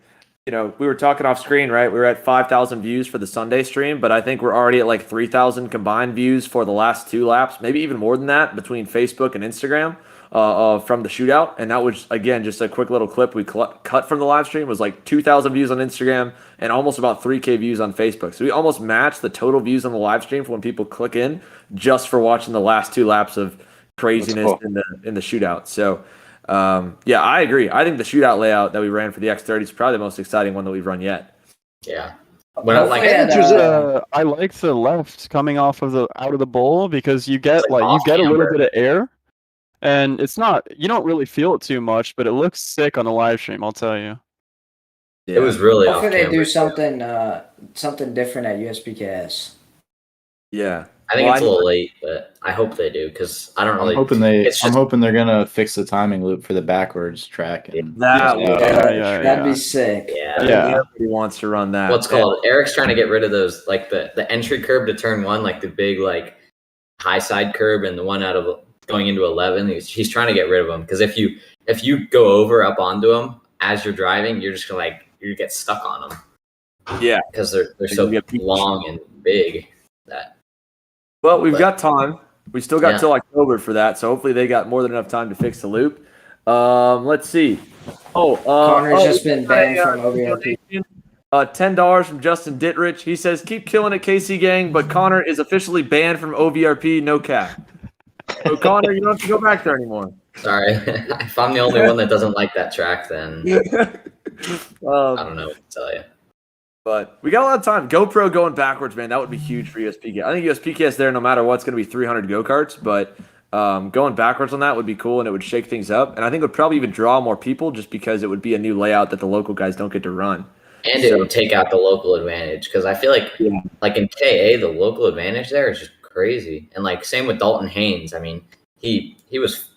we were talking off screen, right? We were at 5,000 views for the Sunday stream, but I think we're already at like 3,000 combined views for the last 2 laps, maybe even more than that between Facebook and Instagram from the shootout. And that was, again, just a quick little clip we cut from the live stream. It was like 2,000 views on Instagram and almost about 3K views on Facebook. So we almost matched the total views on the live stream for when people click in just for watching the last 2 laps of craziness cool. in the shootout. So yeah, I agree. I think the shootout layout that we ran for the X30 is probably the most exciting one that we've run yet. Yeah. When I like Hopefully I like the left coming off of out of the bowl because you get It's like you get a little off-camber. bit of air, and it's not you don't really feel it too much, but it looks sick on the live stream. I'll tell you. it was really Hopefully off they camera. do something different at USPKS. Yeah. I think Well, it's a little late, but I hope they do because I don't really. it's I'm just- hoping they're gonna fix the timing loop for the backwards track. And That would Yeah. That'd be sick. Yeah. Yeah. Everybody wants to run that. What's called Eric's trying to get rid of those like the entry curb to turn 1, like the big like high side curb, and the one out of going into 11. He's trying to get rid of them because if you go over up onto them as you're driving, you're just gonna you get stuck on them. Yeah. because they're so You get people- long and big that. Well, we've got time. We still got Yeah. till October for that, so hopefully they got more than enough time to fix the loop. Let's see. Connor's just been banned from OVRP. $10 from Justin Dittrich. He says, "Keep killing it, KC gang, but Connor is officially banned from OVRP. No cap." So Connor, you don't have to go back there anymore. Sorry, if I'm the only one that doesn't like that track, then I don't know what to tell you. But we got a lot of time. GoPro going backwards, man. That would be huge for USPK. I think USPK is there no matter what. It's going to be 300 go-karts. But Going backwards on that would be cool, and it would shake things up. And I think it would probably even draw more people just because it would be a new layout that the local guys don't get to run. And it would take out the local advantage because I feel like, like in KA, the local advantage there is just crazy. And like same with Dalton Haynes. I mean, he was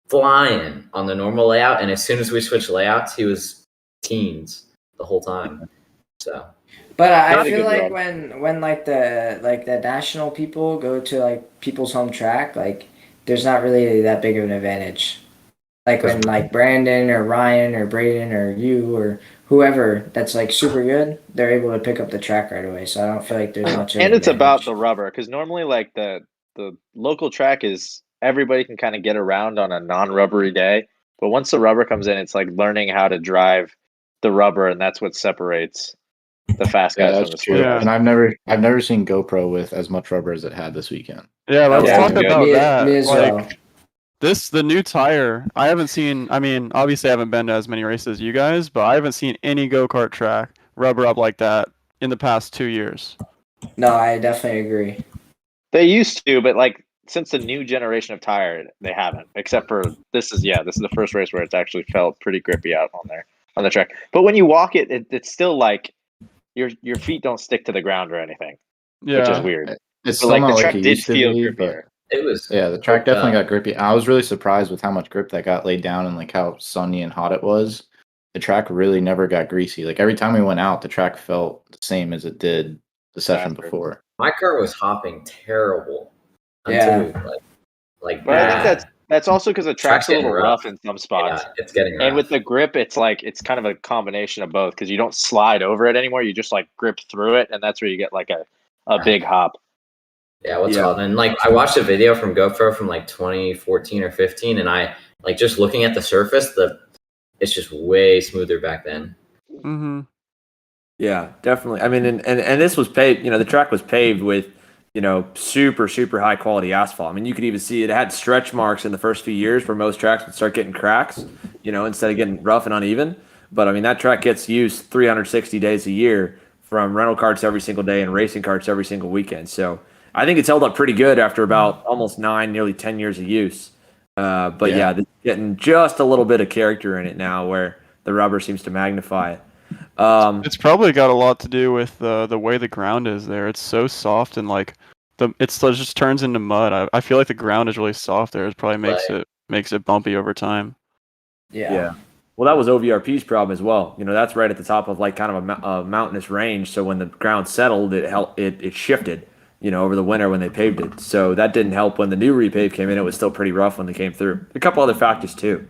flying on the normal layout, and as soon as we switched layouts, he was teens the whole time. So, but I feel like when like the national people go to like people's home track, like there's not really that big of an advantage. Like when like Brandon or Ryan or Braden or you or whoever that's like super good, they're able to pick up the track right away. So I don't feel like there's much. And it's about the rubber, because normally like the local track is everybody can kind of get around on a non-rubbery day, but once the rubber comes in, it's like learning how to drive the rubber, and that's what separates the fast guys from the slow guys. And I've never seen GoPro with as much rubber as it had this weekend. Yeah, let's talk about that. Me as well. The new tire, I haven't seen, I mean, obviously I haven't been to as many races as you guys, but I haven't seen any go-kart track rubber up like that in the past 2 years. No, I definitely agree. They used to, but like since the new generation of tire, they haven't. Except for this is the first race where it's actually felt pretty grippy out on the track. But when you walk it, it's still like your feet don't stick to the ground or anything, which is weird. It's so still like not the like track it did used to feel be, grippier. it was the track definitely got grippy. I was really surprised with how much grip that got laid down and like how sunny and hot it was. The track really never got greasy. Like every time we went out, the track felt the same as it did the session before. My car was hopping terrible until we like but I think that's also because the track's a little rough in some spots. Yeah, it's getting rough. And with the grip, it's kind of a combination of both, because you don't slide over it anymore. You just like grip through it, and that's where you get like a big hop. Yeah, what's called? And like I watched a video from GoPro from like 2014 or 15, and I like just looking at the surface, it's just way smoother back then. Mm-hmm. Yeah, definitely. I mean, and this was paved. The track was paved with super, super high quality asphalt. I mean, you could even see it had stretch marks in the first few years where most tracks would start getting cracks, instead of getting rough and uneven. But I mean, that track gets used 360 days a year, from rental carts every single day and racing carts every single weekend. So I think it's held up pretty good after about almost 9, nearly 10 years of use. But it's getting just a little bit of character in it now, where the rubber seems to magnify it. It's probably got a lot to do with the way the ground is there. It's so soft, and like it just turns into mud. I feel like the ground is really soft there. It probably makes it bumpy over time. Yeah. Well, that was OVRP's problem as well. That's right at the top of like kind of a mountainous range. So when the ground settled, it shifted. Over the winter when they paved it. So that didn't help when the new repave came in. It was still pretty rough when they came through. A couple other factors too.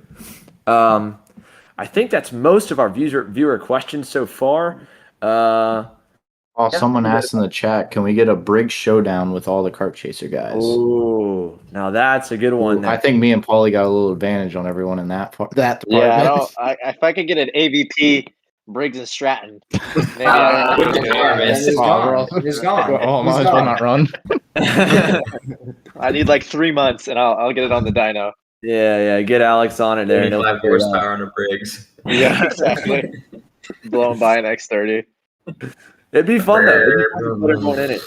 I think that's most of our viewer questions so far. Someone asked in the chat, can we get a Briggs showdown with all the kart chaser guys? Ooh, now that's a good one. I think me and Paulie got a little advantage on everyone in that part. That department. Yeah, if I could get an AVP Briggs and Stratton, maybe It's gone. Oh, might as well not run. I need like 3 months, and I'll get it on the dyno. Yeah, get Alex on it there. 5 horsepower on a Briggs. Yeah, exactly. Blown by an X30. It'd be fun though. It'd be fun to put everyone in it,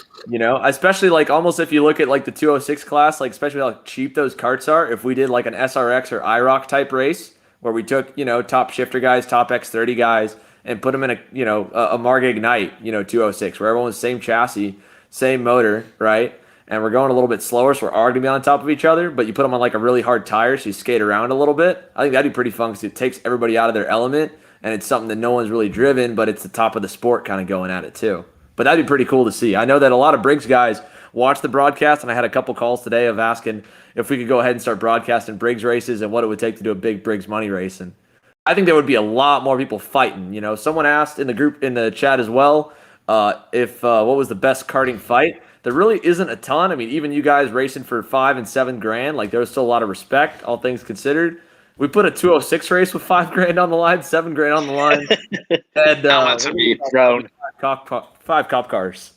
especially like almost if you look at like the 206 class, like especially how cheap those karts are. If we did like an SRX or IROC type race where we took top shifter guys, top X30 guys, and put them in a Marg Ignite 206 where everyone's same chassis, same motor, right? And we're going a little bit slower, so we're all gonna be on top of each other. But you put them on like a really hard tire, so you skate around a little bit. I think that'd be pretty fun because it takes everybody out of their element. And it's something that no one's really driven, but it's the top of the sport kind of going at it too. But that'd be pretty cool to see. I know that a lot of Briggs guys watch the broadcast, and I had a couple calls today of asking if we could go ahead and start broadcasting Briggs races and what it would take to do a big Briggs money race. And I think there would be a lot more people fighting. Someone asked in the chat as well, if what was the best karting fight. There really isn't a ton. I mean, even you guys racing for $5 and $7 grand, like there was still a lot of respect, all things considered. We put a 206 race with $5 grand on the line, $7 grand on the line, and how much have you thrown? 5 cop cars.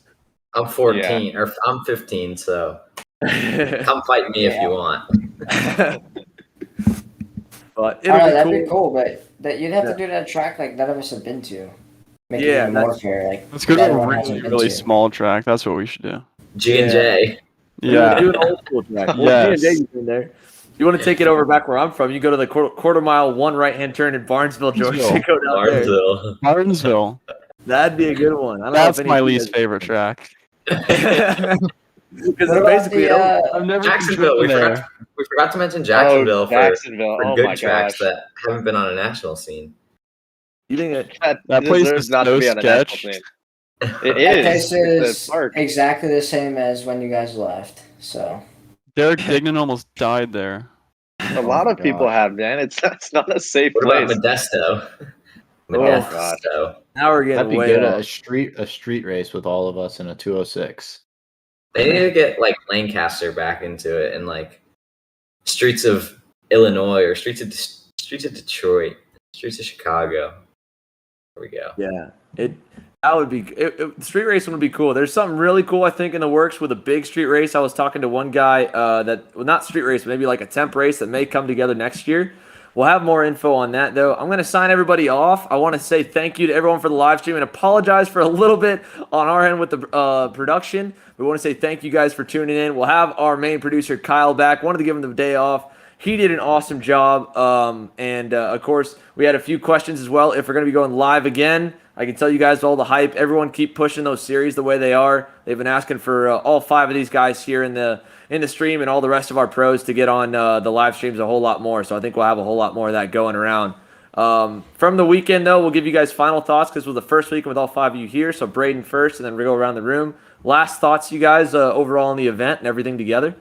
I'm 14 or I'm 15, so come fight me if you want. But that'd be cool. But that you'd have to do that track like none of us have been to. Make it even more fair. Like let's go to a really small track. That's what we should do. G&J. We want to do Yeah. an old school track. Well, Yes. G&J's in there. If you want to take it over back where I'm from, you go to the quarter mile, one right-hand turn in Barnesville, Georgia. Go down there. Barnesville. Martinsville. That'd be a good one. I don't know That's if any my of you least favorite track. guys- Because What it's about basically the, I've never Jacksonville. been We there. forgot to mention Jacksonville Jacksonville. for Oh good my tracks gosh. that haven't been on a national scene. you think it. That place deserves is not so to be on a national sketched. scene. It that is. place It's is a park. exactly the same as when you guys left. So Derek Dignan almost died there. A lot of people have, man. It's not a safe What about place. Modesto? Oh, God. Modesto. Now we're getting That'd be way good. off. A street race with all of us in a 206. They need to get like Lancaster back into it and like streets of Illinois or streets of Detroit, streets of Chicago. There we go. Yeah, that would be street racing would be cool. There's something really cool I think in the works with a big street race. I was talking to one guy not street race, maybe like a temp race that may come together next year. We'll have more info on that though. I'm gonna sign everybody off. I want to say thank you to everyone for the live stream and apologize for a little bit on our end with the production. We want to say thank you guys for tuning in. We'll have our main producer Kyle back. Wanted to give him the day off. He did an awesome job. Of course, we had a few questions as well. If we're going to be going live again, I can tell you guys all the hype. Everyone keep pushing those series the way they are. They've been asking for all 5 of these guys here in the stream and all the rest of our pros to get on the live streams a whole lot more. So I think we'll have a whole lot more of that going around. From the weekend, though, we'll give you guys final thoughts because it was the first weekend with all 5 of you here. So Braden first, and then we go around the room. Last thoughts, you guys, overall on the event and everything together?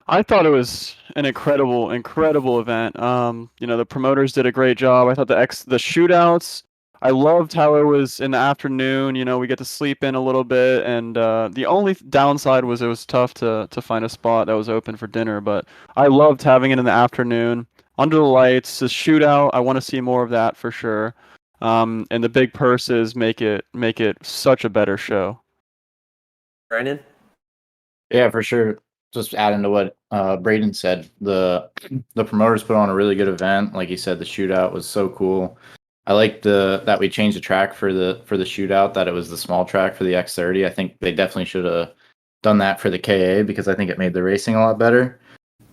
I thought it was an incredible event. The promoters did a great job. I thought the shootouts. I loved how it was in the afternoon. We get to sleep in a little bit, and the only downside was it was tough to find a spot that was open for dinner. But I loved having it in the afternoon under the lights. The shootout, I want to see more of that for sure. And the big purses make it such a better show. Brandon? Yeah, for sure. Just adding to what Braden said, the promoters put on a really good event. Like he said, the shootout was so cool. I like that we changed the track for the shootout, that it was the small track for the X30. I think they definitely should have done that for the KA because I think it made the racing a lot better.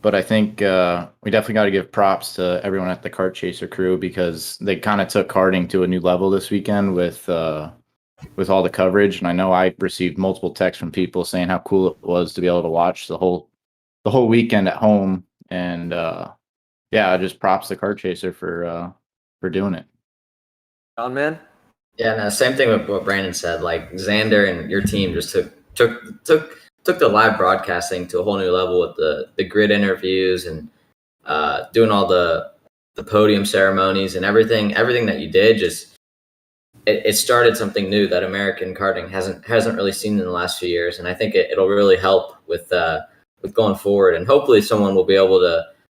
But I think we definitely got to give props to everyone at the Kart Chaser crew because they kind of took karting to a new level this weekend with all the coverage. And I know I received multiple texts from people saying how cool it was to be able to watch the whole weekend at home. And just props to Kart Chaser for doing it. John, man? Yeah, no, same thing with what Brandon said. Like Xander and your team just took the live broadcasting to a whole new level with the grid interviews and doing all the podium ceremonies and everything that you did. Just it started something new that American karting hasn't really seen in the last few years, and I think it'll really help with going forward. And hopefully, someone will be able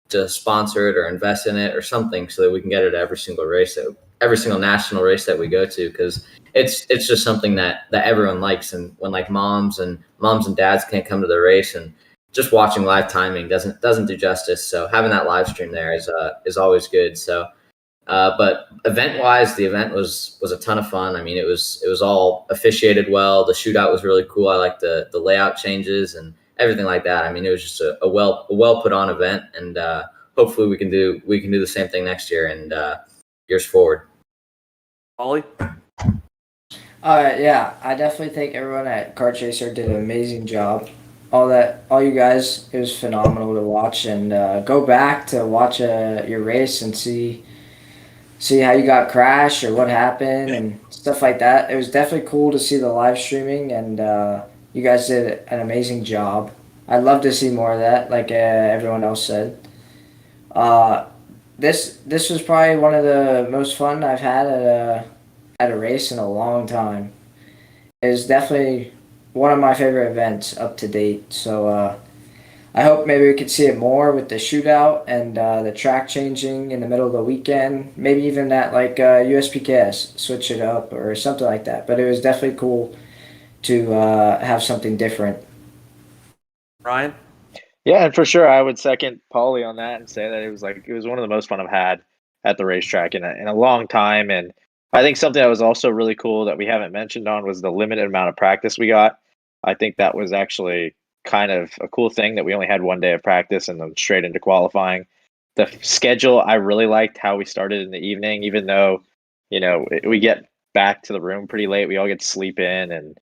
to sponsor it or invest in it or something so that we can get it at every single race, every single national race that we go to, because it's just something that everyone likes. And when like moms and dads can't come to the race, and just watching live timing doesn't do justice. So having that live stream there is always good. So. But event-wise, the event was a ton of fun. I mean, it was all officiated well. The shootout was really cool. I liked the layout changes and everything like that. I mean, it was just a well put on event, and hopefully we can do the same thing next year and years forward. Ollie? Yeah, I definitely think everyone at Kart Chaser did an amazing job. All you guys, it was phenomenal to watch, and go back to watch your race and see how you got crashed or what happened and stuff like that. It was definitely cool to see the live streaming, and you guys did an amazing job. I'd love to see more of that, like everyone else said. This was probably one of the most fun I've had at a race in a long time. It was definitely one of my favorite events up to date. So I hope maybe we could see it more with the shootout and the track changing in the middle of the weekend. Maybe even that like USPKS, switch it up or something like that. But it was definitely cool to have something different. Ryan? Yeah, and for sure, I would second Paulie on that and say that it was one of the most fun I've had at the racetrack in a long time. And I think something that was also really cool that we haven't mentioned on was the limited amount of practice we got. I think that was actually kind of a cool thing that we only had one day of practice and then straight into qualifying. The schedule, I really liked how we started in the evening, even though, we get back to the room pretty late. We all get to sleep in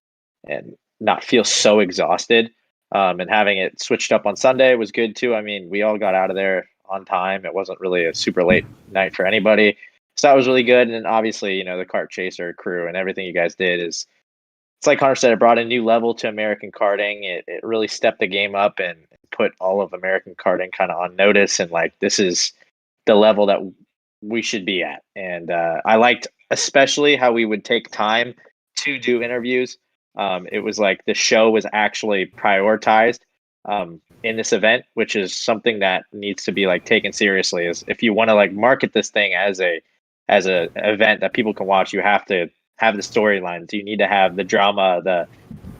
and not feel so exhausted. And having it switched up on Sunday was good too. I mean, we all got out of there on time. It wasn't really a super late night for anybody. So that was really good. And then obviously, the kart chaser crew and everything you guys did it's like Hunter said, it brought a new level to American karting. It really stepped the game up and put all of American karting kind of on notice. And like, this is the level that we should be at. And I liked especially how we would take time to do interviews. It was like the show was actually prioritized in this event, which is something that needs to be like taken seriously. Is if you want to like market this thing as a event that people can watch, you have to have the storylines. You need to have the drama,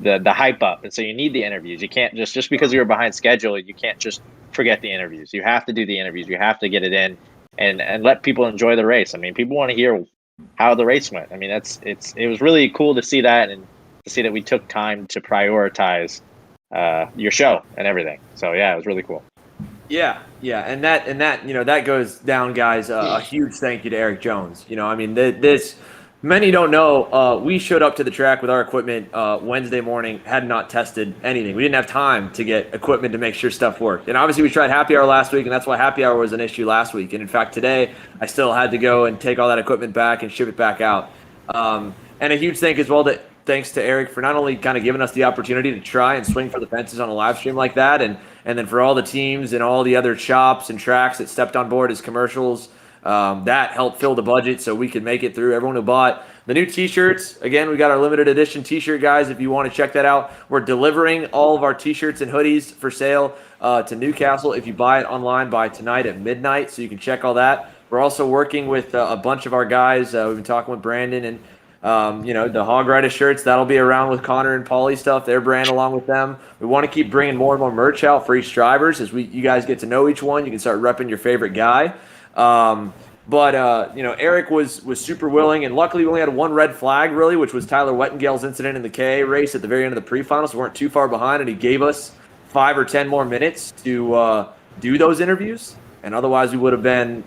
the hype up, and so you need the interviews. You can't just because you're behind schedule, you can't just forget the interviews. You have to do the interviews. You have to get it in and let people enjoy the race. I mean, people want to hear how the race went. I mean, it was really cool to see that and to see that we took time to prioritize your show and everything. So yeah, it was really cool. Yeah, and that goes down, guys. A huge thank you to Eric Jones. I mean, this many don't know. We showed up to the track with our equipment Wednesday morning, had not tested anything. We didn't have time to get equipment to make sure stuff worked. And obviously, we tried happy hour last week, and that's why happy hour was an issue last week. And in fact, today I still had to go and take all that equipment back and ship it back out. And a huge thank as well thanks to Eric for not only kind of giving us the opportunity to try and swing for the fences on a live stream like that, and then for all the teams and all the other shops and tracks that stepped on board as commercials, that helped fill the budget so we could make it through. Everyone who bought the new T-shirts, again, we got our limited edition T-shirt, guys. If you want to check that out, we're delivering all of our T-shirts and hoodies for sale to Newcastle if you buy it online by tonight at midnight, so you can check all that. We're also working with a bunch of our guys. We've been talking with Brandon and the Hog Rider shirts, that'll be around with Connor and Paulie stuff, their brand along with them. We want to keep bringing more and more merch out for each drivers as you guys get to know each one. You can start repping your favorite guy. But Eric was super willing, and luckily we only had one red flag really, which was Tyler Wettengale's incident in the KA race at the very end of the pre-finals. We weren't too far behind, and he gave us 5 or 10 more minutes to do those interviews. And otherwise we would have been,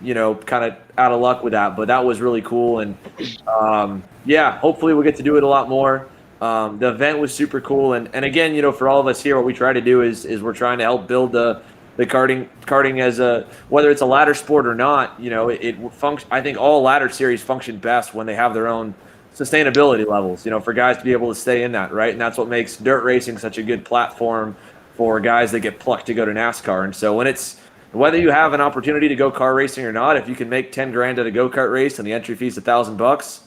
kind of out of luck with that. But that was really cool. And, hopefully we'll get to do it a lot more. The event was super cool. And again, for all of us here, what we try to do is we're trying to help build the karting as whether it's a ladder sport or not, I think all ladder series function best when they have their own sustainability levels, for guys to be able to stay in that, right? And that's what makes dirt racing such a good platform for guys that get plucked to go to NASCAR. And so whether you have an opportunity to go car racing or not, if you can make $10,000 at a go-kart race and the entry fee's $1,000,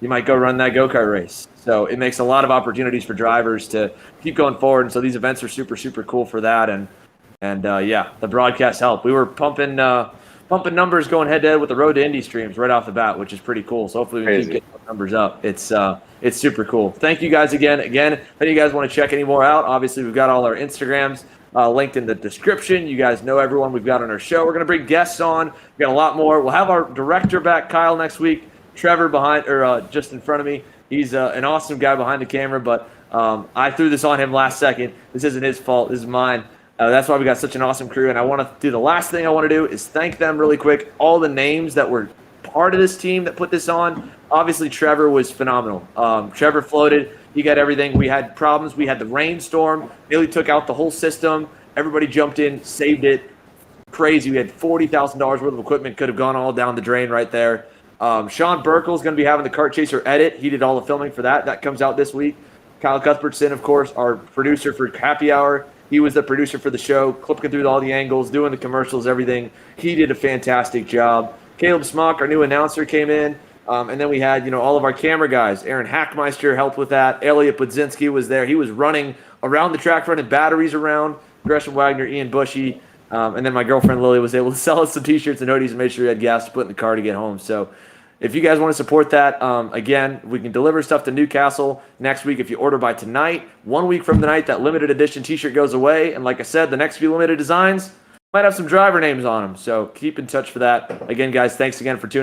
you might go run that go-kart race. So it makes a lot of opportunities for drivers to keep going forward. And so these events are super, super cool for that. And the broadcast help. We were pumping numbers going head-to-head with the Road to Indy streams right off the bat, which is pretty cool. So hopefully we can keep getting those numbers up. It's super cool. Thank you guys again. If any of you guys want to check any more out, obviously we've got all our Instagrams linked in the description. You guys know everyone we've got on our show. We're going to bring guests on. We've got a lot more. We'll have our director back, Kyle, next week. Trevor just in front of me. He's an awesome guy behind the camera, but I threw this on him last second. This isn't his fault. This is mine. That's why we got such an awesome crew. And I want to do the last thing I want to do is thank them really quick. All the names that were part of this team that put this on. Obviously, Trevor was phenomenal. Trevor floated. He got everything. We had problems. We had the rainstorm. Nearly took out the whole system. Everybody jumped in, saved it. Crazy. We had $40,000 worth of equipment. Could have gone all down the drain right there. Sean Burkle is going to be having the Kart Chaser edit. He did all the filming for that. That comes out this week. Kyle Cuthbertson, of course, our producer for Happy Hour. He was the producer for the show, clipping through all the angles, doing the commercials, everything. He did a fantastic job. Caleb Smock, our new announcer, came in. And then we had, all of our camera guys. Aaron Hackmeister helped with that. Elliot Budzinski was there. He was running around the track, running batteries around. Gresham Wagner, Ian Bushy. And then my girlfriend Lily was able to sell us some T-shirts and hoodies and make sure we had gas to put in the car to get home. So if you guys want to support that, again, we can deliver stuff to Newcastle next week if you order by tonight. 1 week from tonight, that limited edition T-shirt goes away. And like I said, the next few limited designs might have some driver names on them. So keep in touch for that. Again, guys, thanks again for tuning in.